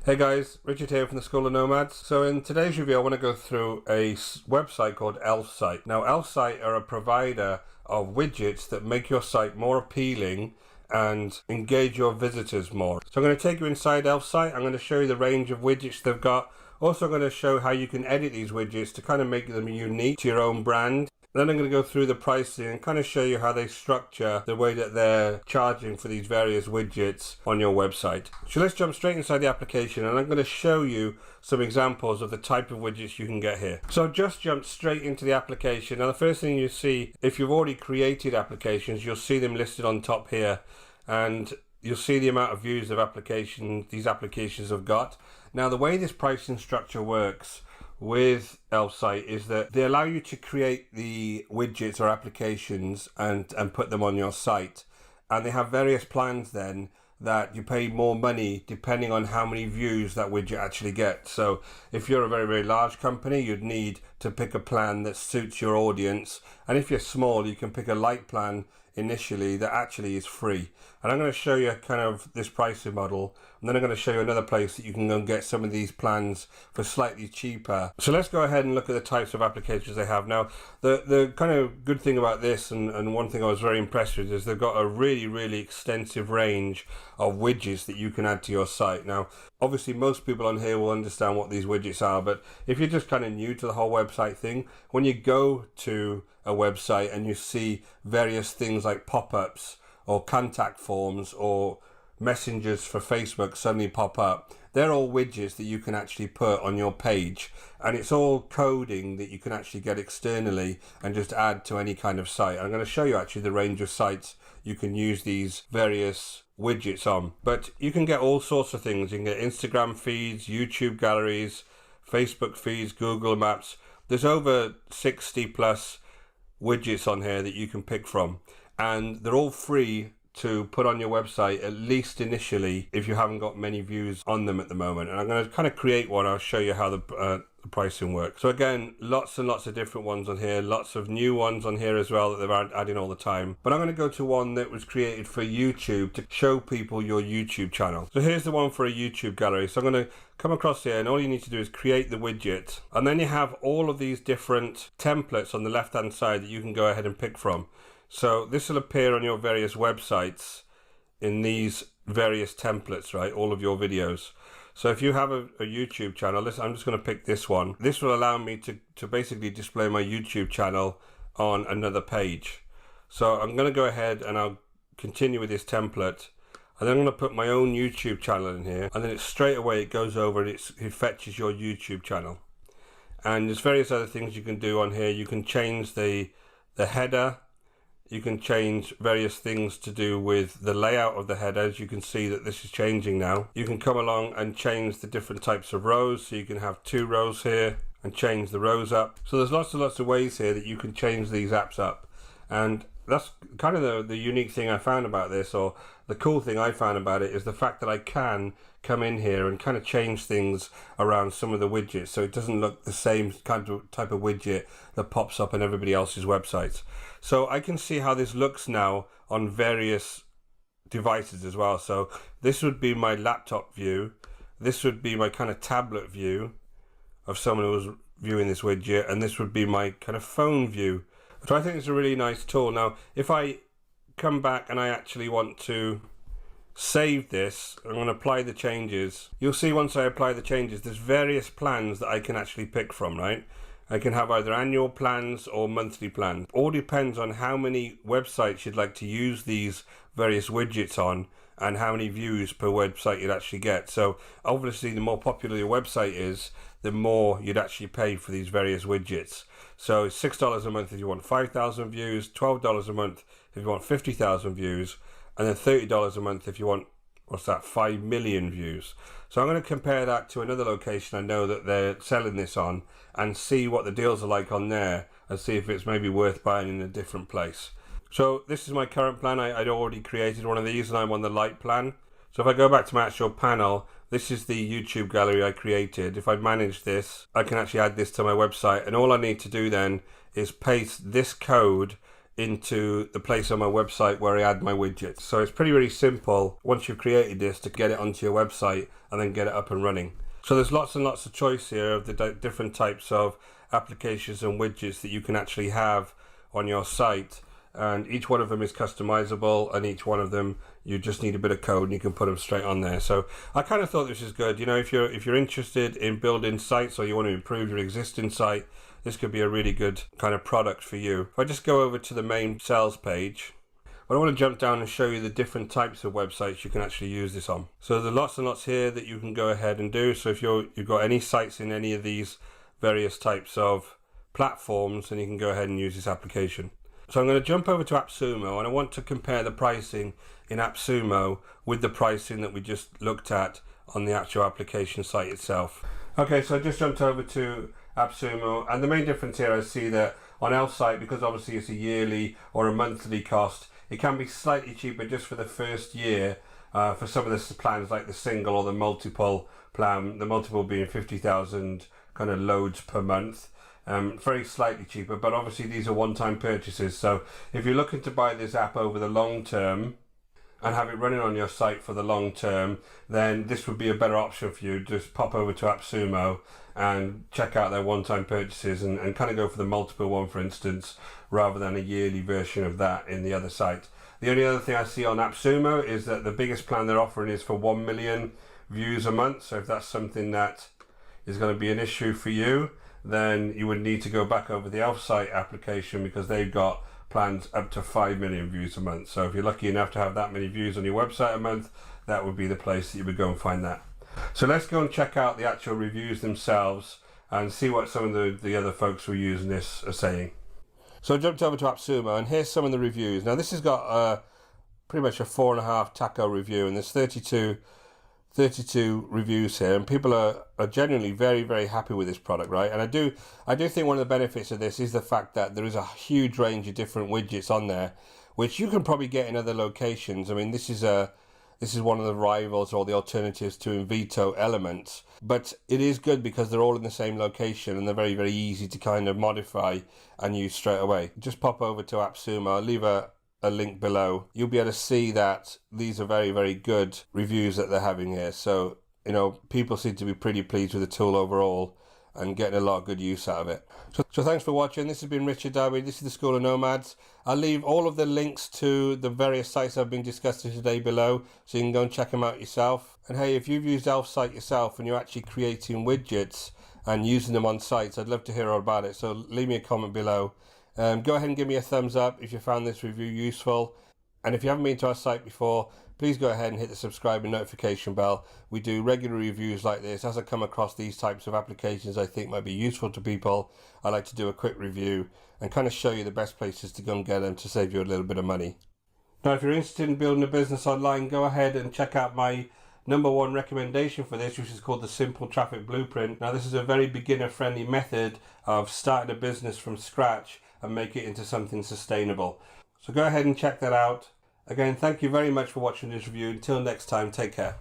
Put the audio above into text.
Hey guys, Richard here from the School of Nomads. So in today's review I want to go through a website called Elfsight. Now Elfsight are a provider of widgets that make your site more appealing and engage your visitors more. So I'm going to take you inside Elfsight. I'm going to show you the range of widgets they've got. Also I'm going to show how you can edit these widgets to kind of make them unique to your own brand. Then I'm going to go through the pricing and kind of show you how they structure the way that they're charging for these various widgets on your website. So let's jump straight inside the application and I'm going to show you some examples of the type of widgets you can get here. So I've just jumped straight into the application. Now the first thing you see, if you've already created applications, you'll see them listed on top here and you'll see the amount of views of these applications have got. Now the way this pricing structure works with Elfsight is that they allow you to create the widgets or applications and put them on your site, and they have various plans then that you pay more money depending on how many views that widget actually gets. So if you're a very large company, you'd need to pick a plan that suits your audience, and if you're small you can pick a light plan initially that actually is free. And I'm going to show you kind of this pricing model, and then I'm going to show you another place that you can go and get some of these plans for slightly cheaper. So let's go ahead and look at the types of applications they have. Now the kind of good thing about this, and one thing I was very impressed with, is they've got a really extensive range of widgets that you can add to your site. Now obviously most people on here will understand what these widgets are, but if you're just kind of new to the whole website thing, when you go to a website and you see various things like pop-ups or contact forms or messengers for Facebook suddenly pop up, they're all widgets that you can actually put on your page, and it's all coding that you can actually get externally and just add to any kind of site. I'm going to show you actually the range of sites you can use these various widgets on, but you can get all sorts of things. You can get Instagram feeds, YouTube galleries, Facebook feeds, Google Maps. There's over 60 plus widgets on here that you can pick from, and they're all free to put on your website, at least initially, if you haven't got many views on them at the moment. And I'm going to kind of create one. I'll show you how the pricing works. So again, lots and lots of different ones on here, lots of new ones on here as well that they're adding all the time. But I'm going to go to one that was created for YouTube to show people your YouTube channel. So here's the one for a YouTube gallery. So I'm going to come across here, and all you need to do is create the widget, and then you have all of these different templates on the left hand side that you can go ahead and pick from. So this will appear on your various websites in these various templates, right? All of your videos. So if you have a YouTube channel, I'm just going to pick this one. This will allow me to basically display my YouTube channel on another page. So I'm going to go ahead and I'll continue with this template. And then I'm going to put my own YouTube channel in here. And then it straight away it goes over and it fetches your YouTube channel. And there's various other things you can do on here. You can change the header. You can change various things to do with the layout of the header. As you can see that this is changing now. You can come along and change the different types of rows. So you can have 2 rows here and change the rows up. So there's lots and lots of ways here that you can change these apps up. And that's kind of the unique thing I found about this, or the cool thing I found about it, is the fact that I can come in here and kind of change things around some of the widgets so it doesn't look the same kind of type of widget that pops up on everybody else's websites. So I can see how this looks now on various devices as well. So this would be my laptop view, this would be my kind of tablet view of someone who was viewing this widget, and this would be my kind of phone view. So I think it's a really nice tool. Now if I come back and I actually want to save this, I'm going to apply the changes. You'll see once I apply the changes there's various plans that I can actually pick from, right? I can have either annual plans or monthly plans. All depends on how many websites you'd like to use these various widgets on and how many views per website you'd actually get. So obviously the more popular your website is, the more you'd actually pay for these various widgets. So it's $6 a month if you want 5,000 views, $12 a month if you want 50,000 views, and then $30 a month if you want, 5 million views. So I'm going to compare that to another location I know that they're selling this on and see what the deals are like on there and see if it's maybe worth buying in a different place. So this is my current plan. I'd already created one of these and I'm on the light plan. So if I go back to my actual panel, this is the YouTube gallery I created. If I manage this, I can actually add this to my website, and all I need to do then is paste this code into the place on my website where I add my widgets. So it's pretty simple once you've created this to get it onto your website and then get it up and running. So there's lots and lots of choice here of the different types of applications and widgets that you can actually have on your site, and each one of them is customizable, and each one of them you just need a bit of code and you can put them straight on there. So I kind of thought this is good. You know, if you're interested in building sites or you want to improve your existing site, this could be a really good kind of product for you. If I just go over to the main sales page, but I want to jump down and show you the different types of websites you can actually use this on. So there's lots and lots here that you can go ahead and do. So if you've got any sites in any of these various types of platforms, then you can go ahead and use this application. So I'm going to jump over to AppSumo, and I want to compare the pricing in AppSumo with the pricing that we just looked at on the actual application site itself. Okay, so I just jumped over to AppSumo, and the main difference here, I see that on Elfsight, because obviously it's a yearly or a monthly cost, it can be slightly cheaper just for the first year for some of the plans like the single or the multiple plan, the multiple being 50,000 kind of loads per month. Very slightly cheaper, but obviously these are one-time purchases. So if you're looking to buy this app over the long term and have it running on your site for the long term, then this would be a better option for you. Just pop over to AppSumo and check out their one-time purchases and kind of go for the multiple one, for instance, rather than a yearly version of that in the other site. The only other thing I see on AppSumo is that the biggest plan they're offering is for 1 million views a month. So if that's something that is going to be an issue for you, then you would need to go back over the Elfsight application, because they've got plans up to 5 million views a month. So if you're lucky enough to have that many views on your website a month, that would be the place that you would go and find that. So let's go and check out the actual reviews themselves and see what some of the other folks who are using this are saying. So I jumped over to AppSumo, and here's some of the reviews. Now this has got pretty much a 4.5 taco review, and there's 32 reviews here, and people are genuinely very happy with this product, right? And I do think one of the benefits of this is the fact that there is a huge range of different widgets on there, which you can probably get in other locations. I mean, this is one of the rivals or the alternatives to Invito Elements, but it is good because they're all in the same location and they're very easy to kind of modify and use straight away. Just pop over to AppSumo. I'll leave a link below. You'll be able to see that these are very good reviews that they're having here. So, you know, people seem to be pretty pleased with the tool overall and getting a lot of good use out of it. So thanks for watching. This has been Richard Darby. This is the School of Nomads. I'll leave all of the links to the various sites I've been discussing today below, so you can go and check them out yourself. And hey, if you've used Elfsight yourself and you're actually creating widgets and using them on sites, I'd love to hear all about it. So leave me a comment below. Go ahead and give me a thumbs up if you found this review useful. And if you haven't been to our site before, please go ahead and hit the subscribe and notification bell. We do regular reviews like this. As I come across these types of applications I think might be useful to people, I like to do a quick review and kind of show you the best places to go and get them to save you a little bit of money. Now, if you're interested in building a business online, go ahead and check out my #1 recommendation for this, which is called the Simple Traffic Blueprint. Now, this is a very beginner-friendly method of starting a business from scratch and make it into something sustainable. So go ahead and check that out. Again, thank you very much for watching this review. Until next time, take care.